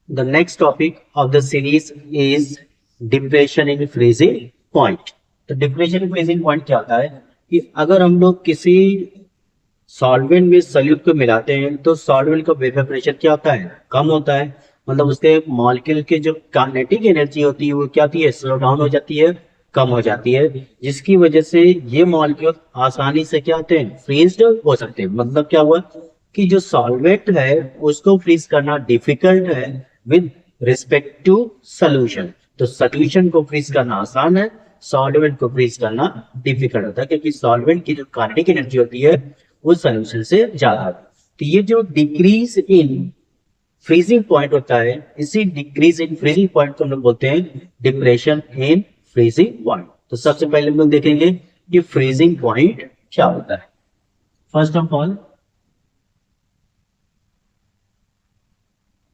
The next topic of the series is depression in freezing point. तो depression in freezing point क्या होता है कि अगर हम लोग किसी सॉल्वेंट में सॉल्यूट को मिलाते हैं तो सॉल्वेंट का वेपर प्रेशर क्या होता है, कम होता है। मतलब उसके मॉलिक्यूल की जो काइनेटिक एनर्जी होती है वो क्या होती है, स्लो डाउन हो जाती है, कम हो जाती है, जिसकी वजह से ये मॉलिक्यूल आसानी से क्या होते हैं, फ्रीज हो सकते हैं। मतलब क्या हुआ कि जो सॉल्वेंट है उसको फ्रीज करना डिफिकल्ट है विद रिस्पेक्ट टू सोल्यूशन। तो सोल्यूशन को फ्रीज करना आसान है, सॉल्वेंट को फ्रीज करना डिफिकल्ट होता है, क्योंकि सॉल्वेंट की जो काइनेटिक एनर्जी होती है वो सोल्यूशन से ज्यादा है। तो ये जो डिक्रीज इन फ्रीजिंग पॉइंट होता है, इसी डिक्रीज इन फ्रीजिंग पॉइंट को हम लोग बोलते हैं डिप्रेशन इन फ्रीजिंग पॉइंट। तो सबसे पहले हम लोग देखेंगे कि फ्रीजिंग पॉइंट क्या होता है। First of all,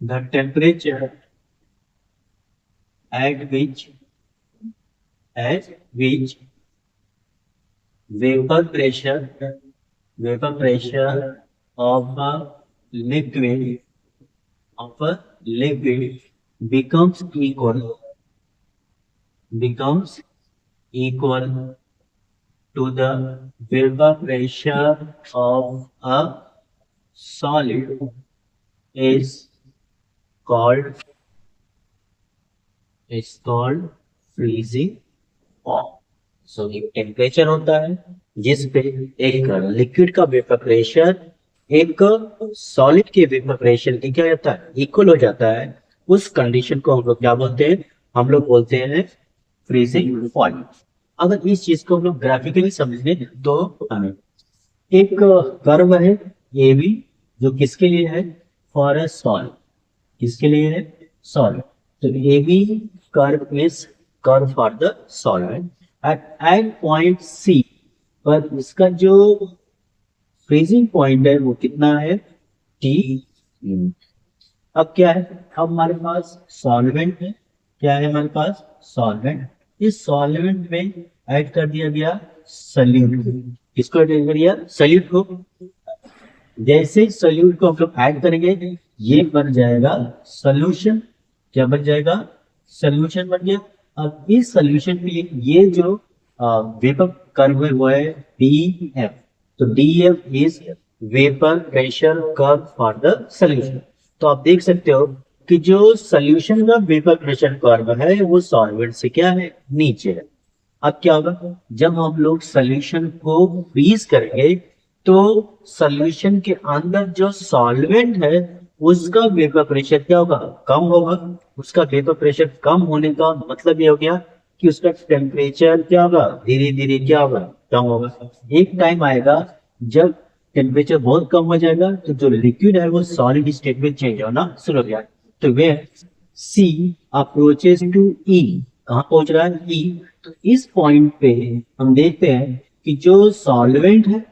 the temperature at which vapor pressure of a liquid becomes equal to the vapor pressure of a solid is called freezing point। सो एक टेम्परेचर होता है जिस पे एक लिक्विड का वेपर प्रेशर एक सॉलिड के वेपर प्रेशर की क्या होता है, इक्वल हो जाता है। उस कंडीशन को हम लोग क्या बोलते हैं, हम लोग बोलते हैं फ्रीजिंग पॉइंट। अगर इस चीज को हम लोग ग्राफिकली समझने तो हमें एक कर्व है ए बी, जो किसके लिए है, फॉर अ सॉलिड। किसके लिए है, सॉलिड। तो A B curve is curve for the solid at end point C. पर इसका जो फ्रीजिंग पॉइंट है वो कितना है, टी। अब क्या है, अब हमारे पास सॉल्वेंट है। क्या है हमारे पास, सॉल्वेंट। इस सॉल्वेंट में ऐड कर दिया गया सल्यूट। किसको ऐड कर दिया, सल्यूट को। जैसे सल्यूट को हम लोग ऐड करेंगे ये बन जाएगा सोल्यूशन। क्या बन जाएगा, सोल्यूशन बन गया। अब इस सोल्यूशन में ये जो वेपर कर्व है वो है डी एफ। तो D F is vapour pressure curve for the solution. तो आप देख सकते हो कि जो सोल्यूशन का वेपर प्रेशर कर्व है वो सॉल्वेंट से क्या है, नीचे है। अब क्या होगा, जब हम लोग सोल्यूशन को फ्रीज करेंगे तो सोल्यूशन के अंदर जो सॉल्वेंट है उसका वेपर प्रेशर क्या होगा, कम होगा। उसका वेपर प्रेशर कम होने का मतलब ये हो गया कि उसका टेम्परेचर क्या होगा, धीरे धीरे क्या होगा, कम होगा। एक टाइम आएगा जब टेम्परेचर बहुत कम हो जाएगा तो जो लिक्विड है वो सॉलिड स्टेट में चेंज होना शुरू हो गया। तो वे सी अप्रोचेस टू ई, कहाँ पहुंच रहा है, ई। तो इस पॉइंट पे हम देखते हैं कि जो सॉल्वेंट है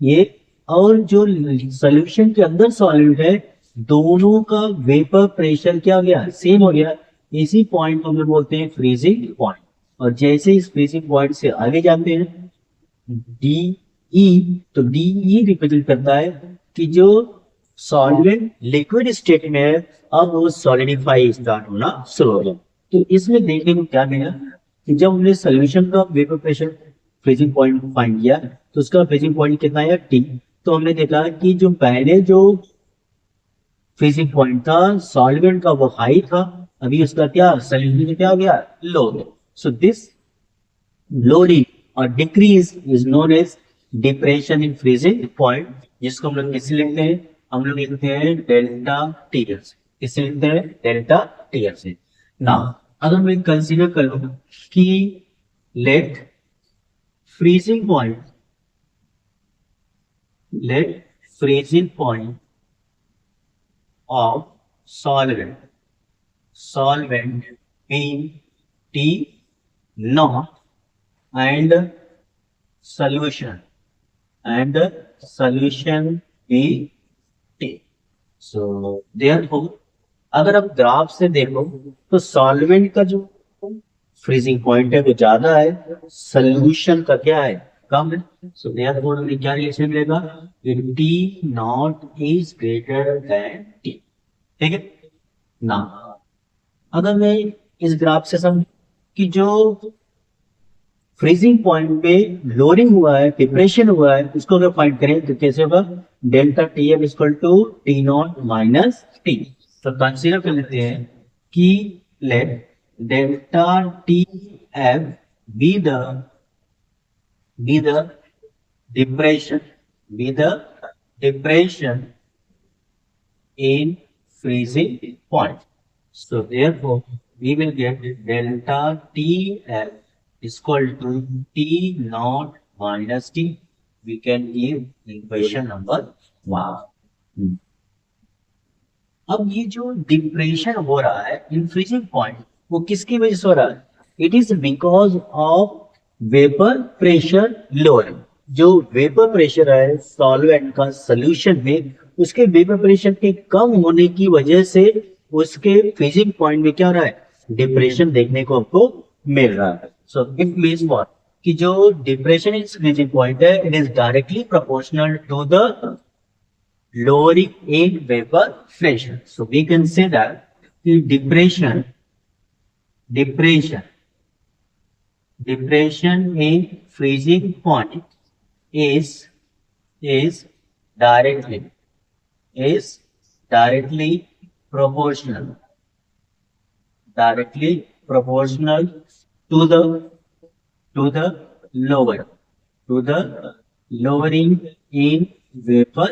ये और जो सोल्यूशन के अंदर सॉल्वेंट है दोनों का वेपर प्रेशर क्या हो गया, सेम हो गया। इसी पॉइंट को हम लोग बोलते हैं फ्रीजिंग पॉइंट। और जैसे इस फ्रीजिंग पॉइंट से आगे जाते हैं डी ई, तो डी ई रिप्रेजेंट करता है कि जो सॉल्वेंट लिक्विड स्टेट में है अब वो सॉलिडिफाई स्टार्ट होना शुरू हो गया। तो इसमें देखने को क्या मिला कि जब हमने सोल्यूशन का vapour pressure freezing point find किया तो उसका फ्रीजिंग पॉइंट कितना है, टी। तो हमने देखा कि जो पहले जो फ्रीजिंग पॉइंट था सॉल्वेंट का वो हाई था, अभी उसका क्या सोल्यूशन क्या हो गया, लो। सो दिस लोडिंग और decrease is known as depression in freezing point, जिसको हम लोग किससे लिखते हैं, हम लोग लिखते हैं डेल्टा टी एफ से। किससे लिखते हैं, डेल्टा टी एफ से। ना अगर मैं कंसीडर करूं कि late freezing point let freezing point of solvent be T naught and solution solution be T। so therefore अगर आप ग्राफ से देखो तो सॉल्वेंट का जो फ्रीजिंग पॉइंट है वो ज्यादा है, सोल्यूशन का क्या है, कम है। सो देयरफॉर हमें क्या रिलेशन मिलेगा, T not is greater than T. ठीक है ना। अगर मैं इस ग्राफ से सम कि जो फ्रीजिंग पॉइंट पे लोअरिंग हुआ है, डिप्रेशन हुआ है, उसको अगर फाइंड करें तो कैसे होगा, delta T F equal to T naught minus T. तो कंसीडर कर लेते हैं कि let delta T F be the depression be the depression in freezing point. So therefore we will get delta TF is equal to T naught minus T. We can give equation number 1. अब ये जो depression हो रहा है इन freezing point वो किसकी वजह से हो रहा है, it is because of vapour pressure lowering. जो वेपर प्रेशर है सॉल्वेंट का सोल्यूशन में, उसके वेपर प्रेशर के कम होने की वजह से उसके फ्रीजिंग पॉइंट में क्या हो रहा है, डिप्रेशन देखने को आपको मिल रहा है। सो इट मीन्स व्हाट कि जो डिप्रेशन इज फ्रीजिंग पॉइंट है it is directly proportional to the lowering in vapor pressure. So we can say that the depression in freezing point is directly proportional to the lower to the lowering in vapor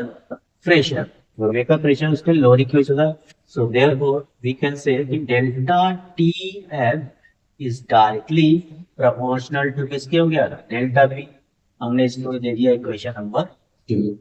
pressure. So vapor pressure उसके lowering की वजह से, so therefore we can say कि delta TF is directly proportional to किसके हो गया delta V। हमने इसको दे दिया इक्वेशन नंबर 2।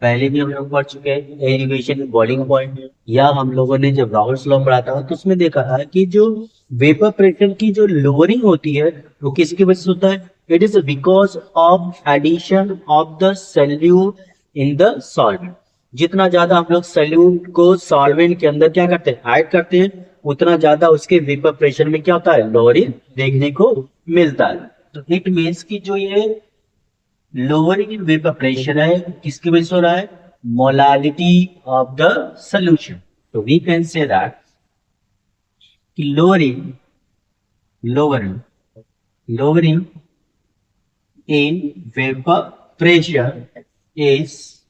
पहले भी हम लोग पढ़ चुके हैं एलिवेशन बॉइलिंग पॉइंट, या हम लोगों ने जब राउल्स लॉ पढ़ा था तो उसमें देखा था कि जो वेपर प्रेशर की जो लोअरिंग होती है वो किसकी वजह से होता है, it is because of addition of the solute in the solvent. जितना ज्यादा हम लोग सॉल्यूट को सॉल्वेंट के अंदर क्या करते हैं ऐड करते हैं, उतना ज्यादा उसके वेपर प्रेशर में क्या होता है लोअरिंग देखने को मिलता है। तो इट मीन्स कि जो ये लोअरिंग इन वेपर प्रेशर है किसकी वजह से हो रहा है, मोलालिटी ऑफ द सॉल्यूशन। तो वी कैन से दैट कि lowering in vapor pressure is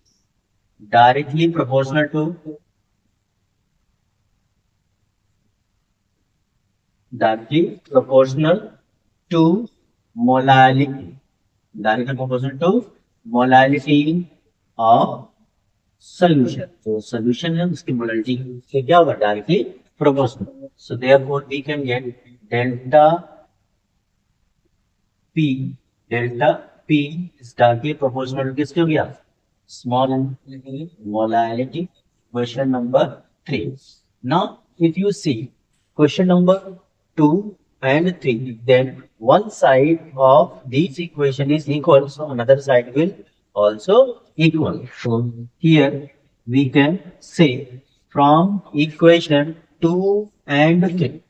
directly proportional to molality, directly proportional to molality of solution। तो solution है उसकी molality से क्या होगा directly proportional। So therefore we can get delta P is directly proportional to किसके हो गया small molality। Question number 3। Now if you see question number 2 and 3, then one side of this equation is equal, so another side will also equal। So here we can say from equation 2 and 3,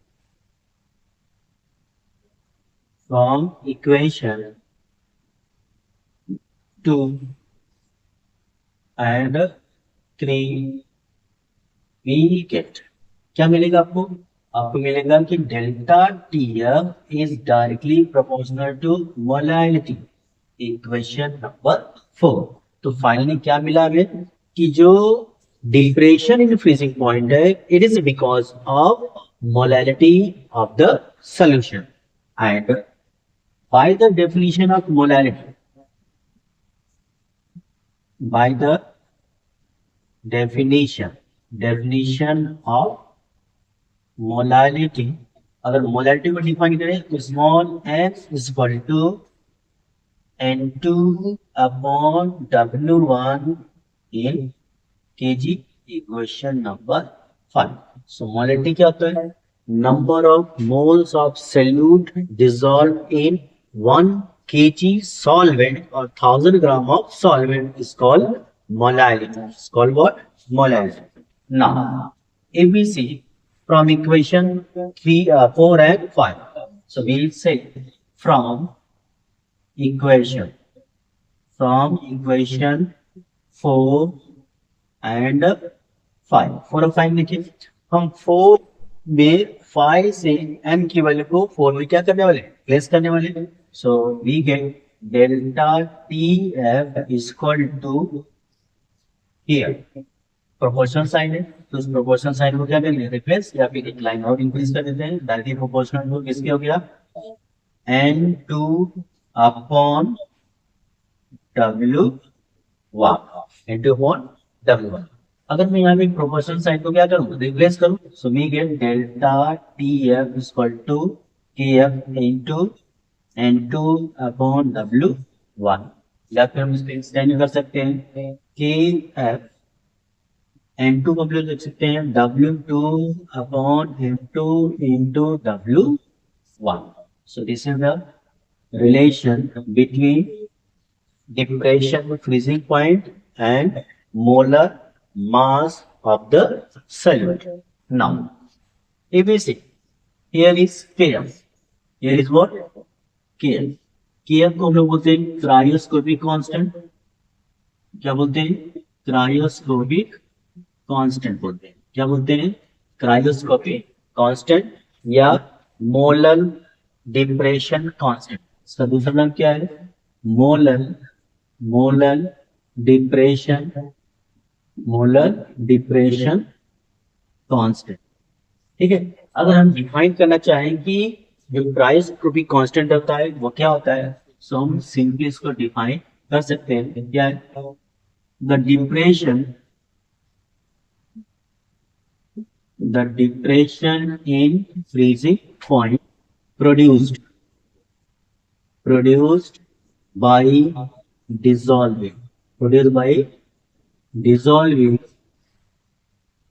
from equation 2 and 3 we get क्या मिलेगा आपको, आपको मिलेगा कि delta T F is directly proportional to molality, equation number 4। तो finally क्या मिला हमें कि जो डिप्रेशन इन फ्रीजिंग पॉइंट है it is because of molality of the solution. And by the definition of molality, by the definition of molality, अगर molality को define करें तो small x is equal to N2 upon W1 in kg, equation number 5। So molality क्या होता है, number of moles of solute dissolve in 1 kg solvent or 1000 gram of solvent is called molality. It's called what? Molality. Now, if we see from equation 3, 4 and 5, so we'll say from equation 4 and 5, 4 और 5 देखिए, हम 4 में 5 से m की value को 4 में क्या करने वाले, प्लेस करने वाले। So we get delta T F is equal to, here proportional sign है तो उस प्रोपोर्शनल साइन को क्या करेंगे, रिप्लेस या फिर एक लाइन और इंक्रीज कर देते हैं, डायरेक्टली प्रोपोर्शनल टू किसके हो गया, n2 upon w1, n2 upon w1। अगर मैं यहाँ पे प्रोपोर्शनल साइन को क्या करूँ, रिप्लेस करूँ, so we get delta T F equal to K F into n2 upon w1, या फिर हम इसको एक्सटेंड कर सकते हैं, के एफ n2 को हम लोग लिख सकते हैं w2 upon m2 into w1। So this is the relation between depression freezing point and molar mass of the solute. Now, if we see, here is Kf. Here is what? Kf. Kf को हम लोग बोलते हैं cryoscopic constant. क्या बोलते हैं? Cryoscopic constant बोलते हैं। क्या बोलते हैं? क्रायोस्कोपिक कांस्टेंट या मोलर डिप्रेशन कांस्टेंट। इसका दूसरा नाम क्या है? Molar depression constant. ठीक है, अगर हम डिफाइन करना चाहें कि जो क्रायोस्कोपिक कांस्टेंट होता है वो क्या होता है, सो हम सिंपली इसको डिफाइन कर सकते हैं। क्या है? The depression in freezing point produced by dissolving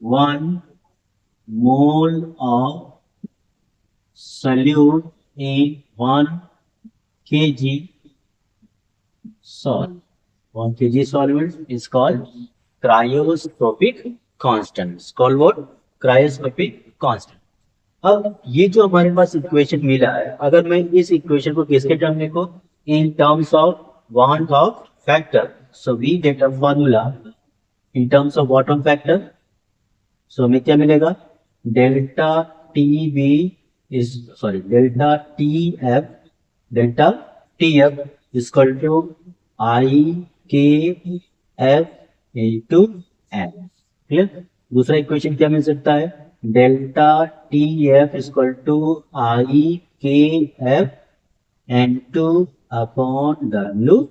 1 mole of solute in 1 kg salt. 1 kg solvent is called cryoscopic constant. It's called what? Cryoscopic constant. अब ये जो हमारे पास इक्वेशन मिला है, अगर मैं इस इक्वेशन को किसके टर्म में को, in terms of want of factor, so we get a formula in terms of watt of factor. सो हमें क्या मिलेगा, delta T F equal to I K F into M. Clear? दूसरा इक्वेशन क्या मिल सकता है, delta T F equal to I K F N two upon W.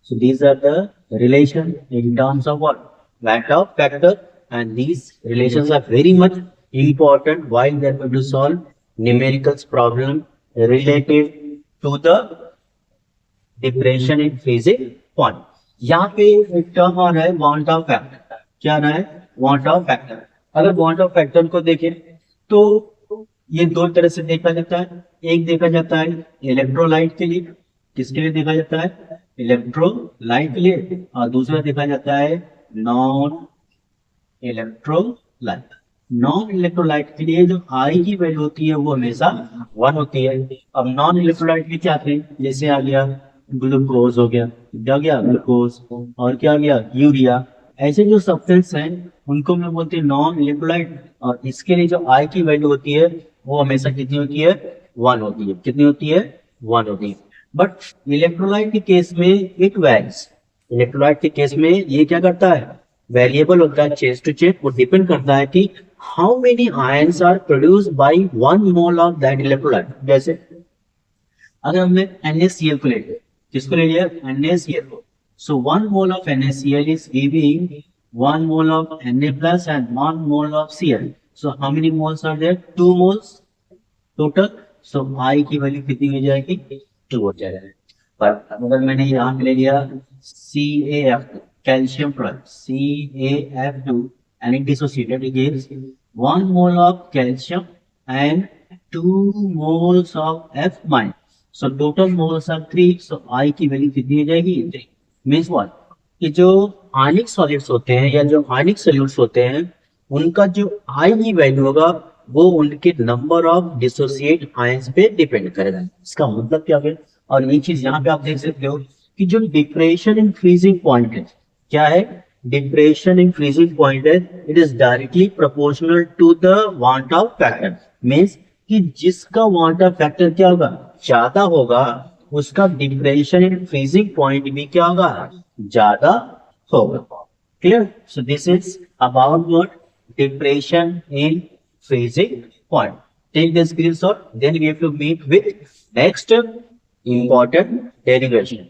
So these are the relation in terms of what? Weight of factor, and these relations are very much important while they are going to solve numerical problem related to the depression in freezing point. यहाँ पे एक term आ रहा है want of factor. क्या रहा है? Want of factor. अगर want of factor को देखें तो ये दो तरह से देखा जाता है। एक देखा जाता है इलेक्ट्रोलाइट के लिए, किसके लिए देखा जाता है? इलेक्ट्रोलाइट के लिए, और दूसरा देखा जाता है नॉन इलेक्ट्रोलाइट। नॉन इलेक्ट्रोलाइट के लिए जो आई की वैल्यू होती है वो हमेशा 1 होती है। अब नॉन इलेक्ट्रोलाइट के क्या आते हैं, जैसे आ गया ग्लूकोज हो गया, क्या गया ग्लूकोज, और क्या गया यूरिया। ऐसे जो सब्सटेंस हैं उनको हम लोग बोलते हैं नॉन इलेक्ट्रोलाइट, और इसके लिए जो आई की वैल्यू होती है वो हमेशा कितनी होती है? 1 होती है। कितनी होती है? 1 होती है। बट इलेक्ट्रोलाइट के केस में इट वैरीज। इलेक्ट्रोलाइट के केस में ये क्या करता है? वेरिएबल होता है, चेंज टू चेंज। वो डिपेंड करता है कि how many ions are produced by 1 mole of that electrolyte. जैसे अगर हमने NaCl को ले लिया, किसको ले लिया? NaCl को। So 1 mole of NaCl is giving 1 mole of Na plus and 1 mole of Cl. So how many moles are there? 2 moles total. So I की वैल्यू कितनी हो जाएगी? 2 हो जाएगा। पर अगर मैंने यहाँ पे ले लिया CaF2, calcium chloride, CaF2, and it dissociated, it gives 1 mole of calcium and 2 moles of F minus. So total moles are 3. So I की वैल्यू कितनी हो जाएगी? 3. मीन्स व्हाट, कि जो आयनिक सॉलिड्स होते हैं या जो आयनिक सॉल्यूट्स होते हैं उनका जो आई की वैल्यू होगा वो उनके नंबर ऑफ डिसोसिएट आयंस पे डिपेंड करेगा। इसका मतलब क्या है? और ये चीज यहाँ पे आप देख सकते हो कि जो डिप्रेशन इन फ्रीजिंग पॉइंट है क्या है? डिप्रेशन इन फ्रीजिंग पॉइंट है, it is directly proportional to the van't of factor. Means कि जिसका वांट ऑफ फैक्टर क्या होगा, ज्यादा होगा, उसका डिप्रेशन इन फ्रीजिंग पॉइंट भी क्या होगा, ज्यादा होगा। Clear? So this is about what, depression in freezing point. Take the screenshot, then we have to meet with next important derivation.